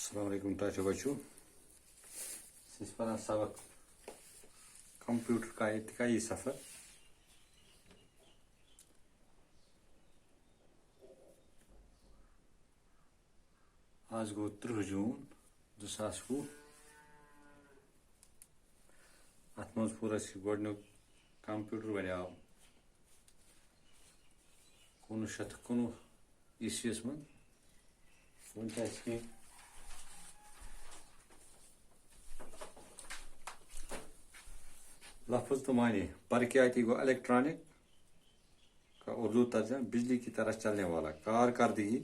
अस्सलामुअलैकुम ताशो बच्चों इस पर सबक कंप्यूटर का इब्तिदाई सफ़र। आज गो 30 जून 2020 अत मज पूर गोडनुक कंप्यूटर बनो 1919 ईस्वीस मज वन लफ्ज़ तो माने बरक़ियाती गो इलेक्ट्रॉनिक का उर्दू तर्जमा बिजली की तरह चलने वाला, कारकर्दगी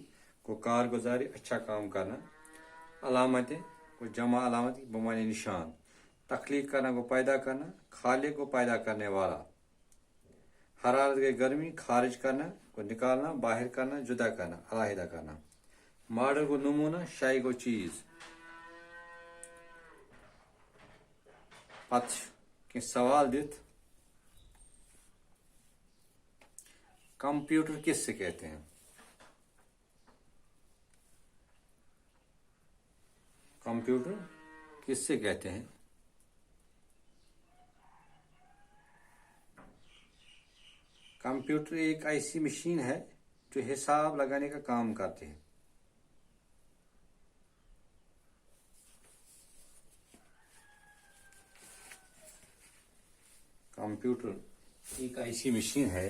को कारगुजारी अच्छा काम करना, अलामतें को जमा अलामत बमाने निशान, तख्लीक करना को पैदा करना, खाले को पैदा करने वाला, हरारत के गर्मी खारिज करना को निकालना, बाहर करना, जुदा करना, अलहदा करना, मॉडल को नमूना, शाई को चीज़। के सवाल दित कंप्यूटर किससे कहते हैं? कंप्यूटर किससे कहते हैं? कंप्यूटर एक ऐसी मशीन है जो हिसाब लगाने का काम करते हैं। कंप्यूटर एक ऐसी मशीन है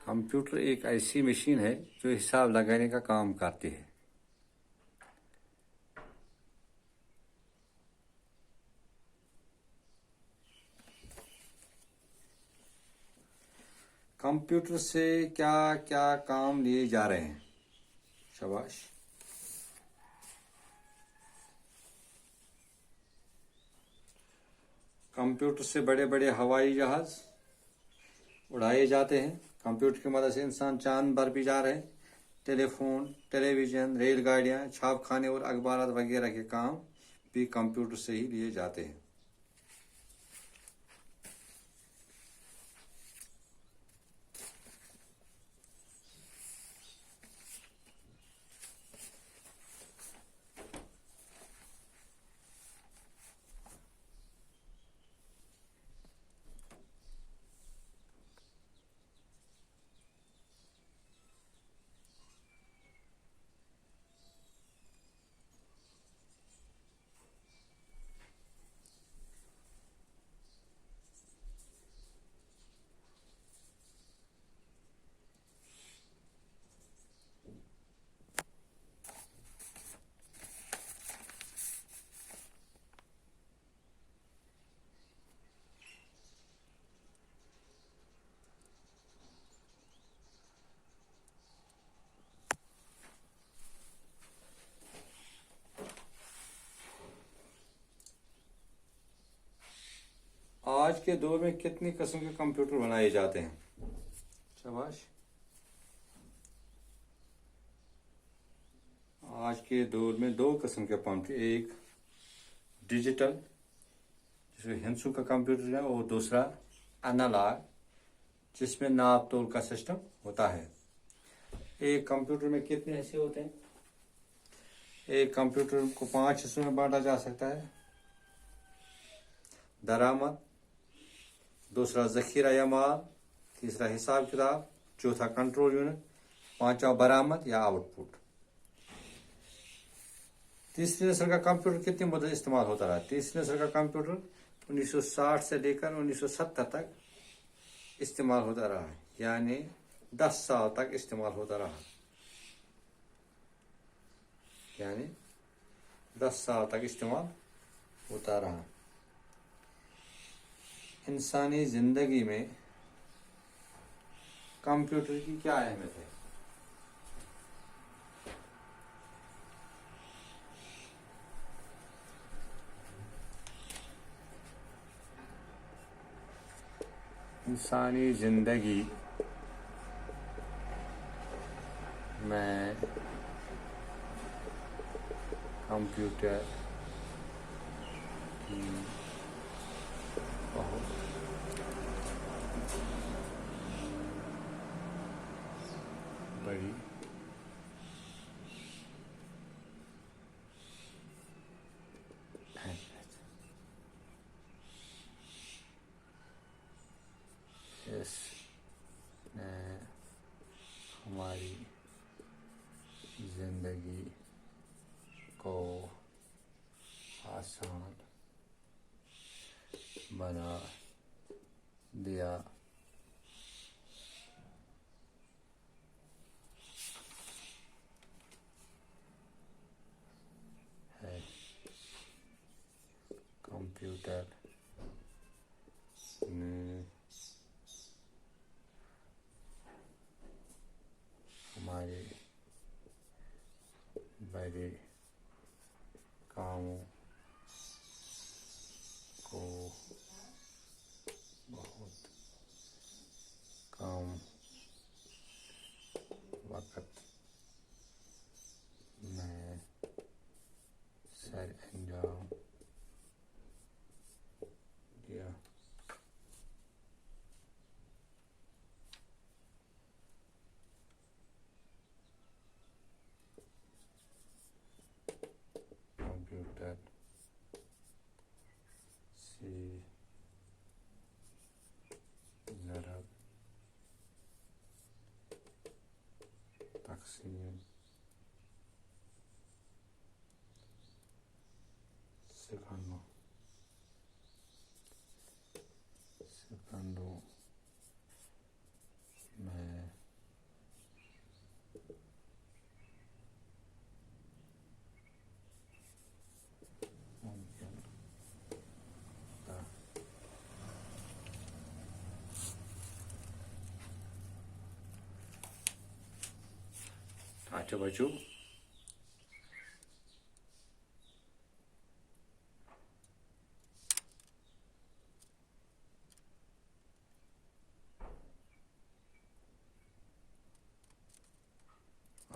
कंप्यूटर एक ऐसी मशीन है जो हिसाब लगाने का काम करती है। कंप्यूटर से क्या क्या काम लिए जा रहे हैं? शाबाश। कंप्यूटर से बड़े बड़े हवाई जहाज उड़ाए जाते हैं। कंप्यूटर की मदद से इंसान चांद पर भी जा रहे हैं। टेलीफोन, टेलीविजन, रेलगाड़ियां, छापखाने और अखबार वगैरह के काम भी कंप्यूटर से ही लिए जाते हैं। आज के दौर में कितनी किस्म के कंप्यूटर बनाए जाते हैं? शाबाश। आज के दौर में दो किस्म के कंप्यूटर, एक डिजिटल जिसमें हिंसू का कंप्यूटर है और दूसरा एनालॉग जिसमें नाप तोल का सिस्टम होता है। एक कंप्यूटर में कितने हिस्से होते हैं? एक कंप्यूटर को 5 हिस्सों में बांटा जा सकता है। दरामद, दूसरा जखीरा या माल, तीसरा हिसाब किताब, चौथा कंट्रोल यूनिट, पांचवा बरामद या आउटपुट। तीसरी नस्ल का कंप्यूटर कितनी मुद्दत इस्तेमाल होता रहा? तीसरी नस्ल का कंप्यूटर 1960 से लेकर 1970 तक इस्तेमाल होता रहा, यानी 10 साल तक इस्तेमाल होता रहा, यानी 10 साल तक इस्तेमाल होता रहा। इंसानी जिंदगी में कंप्यूटर की क्या अहमियत है? इंसानी जिंदगी कंप्यूटर की बहुत बड़ी इसने हमारी जिंदगी को आसान बना दिया है। कंप्यूटर ने हमारे बड़े कामों को बहुत कम वक्त में सर अंजाम दिया। कंप्यूटर से ज़रा तकसीम सेकंडों में मुमकिन था। अच्छा बच्चों,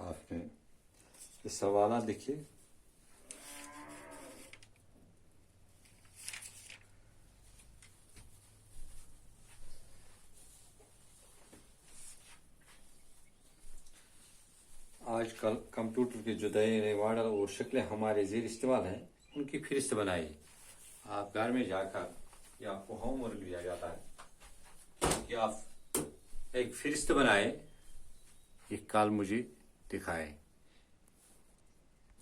आपने ये सवाल देखिए। आजकल कंप्यूटर के जो नए मॉडल और शक्लें हमारे ज़ेर इस्तेमाल हैं, उनकी फहरिस्त बनाइए। आप घर में जाकर या आपको होमवर्क दिया जाता है कि आप एक फहरिस्त बनाए, ये कल मुझे दिखाएं।